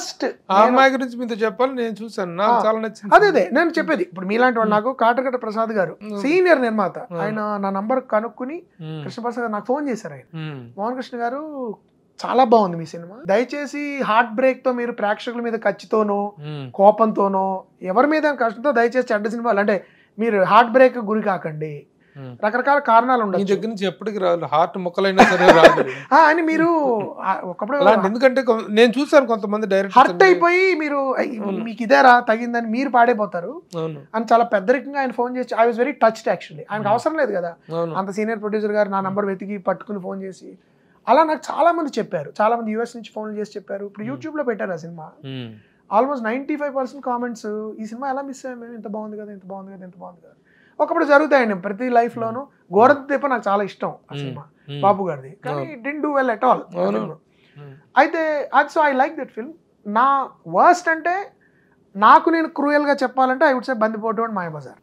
First ఆ అమ్మాయి గురించి మీతో చెప్పాలి, నేను చూసాను, నాకు చాలా నచ్చింది. అదే నేను చెప్పేది. ఇప్పుడు మీలాంటి వాళ్ళు, నాకు కాటగడ్డ ప్రసాద్ గారు సీనియర్ నిర్మాత, ఆయన నా నంబర్ కనుక్కుని కృష్ణప్రసాద్ గారు నాకు ఫోన్ చేశారు. ఆయన మోహన్ కృష్ణ గారు చాలా బాగుంది మీ సినిమా, దయచేసి హార్ట్ బ్రేక్ తో మీరు ప్రేక్షకుల మీద కచ్చితోనో కోపంతోనో ఎవరి మీద కష్టంతో దయచేసి చెడ్డ సినిమాలు అంటే మీరు హార్ట్ బ్రేక్ గురి కాకండి, రకరకాల కారణాలు ఉండవు, దగ్గర నుంచి ఎప్పటికి రాదు, హార్ట్ ముక్కలైనా సరే రాదు అని మీరు ఒకప్పుడు, ఎందుకంటే నేను చూసాను కొంతమంది డైరెక్ట్ హర్ట్ అయిపోయి మీరు మీకు ఇదేరా తగిందని మీరు పాడైపోతారు అని చాలా పెద్దరికంగా ఆయన ఫోన్ చేసి, I was very touched actually. ఆయనకు అవసరం లేదు కదా, అంత సీనియర్ ప్రొడ్యూసర్ గారు నా నంబర్ వెతికి పట్టుకుని ఫోన్ చేసి, అలా నాకు చాలా మంది చెప్పారు, చాలా మంది యూఎస్ నుంచి ఫోన్ చేసి చెప్పారు. ఇప్పుడు యూట్యూబ్ లో పెట్టారు ఆ సినిమా, ఆల్మోస్ట్ 95% కామెంట్స్, ఈ సినిమా ఎలా మిస్ అయ్యాం మేము, ఇంత బాగుంది కదా, ఇంత బాగుంది కదా, ఇంత బాగుంది కదా. ఒకప్పుడు జరుగుతాయండి ప్రతి లైఫ్ లోను. గోరత్ దీప నాకు చాలా ఇష్టం ఆ సినిమా, బాబు గారిది, కానీ it didn't do well at all. అయితే so I like that film. నా వర్స్ట్ అంటే నాకు నేను క్రూయల్ గా చెప్పాలంటే ఐ వుడ్ సే బందిపోటు అండ్ మాయాబజార్.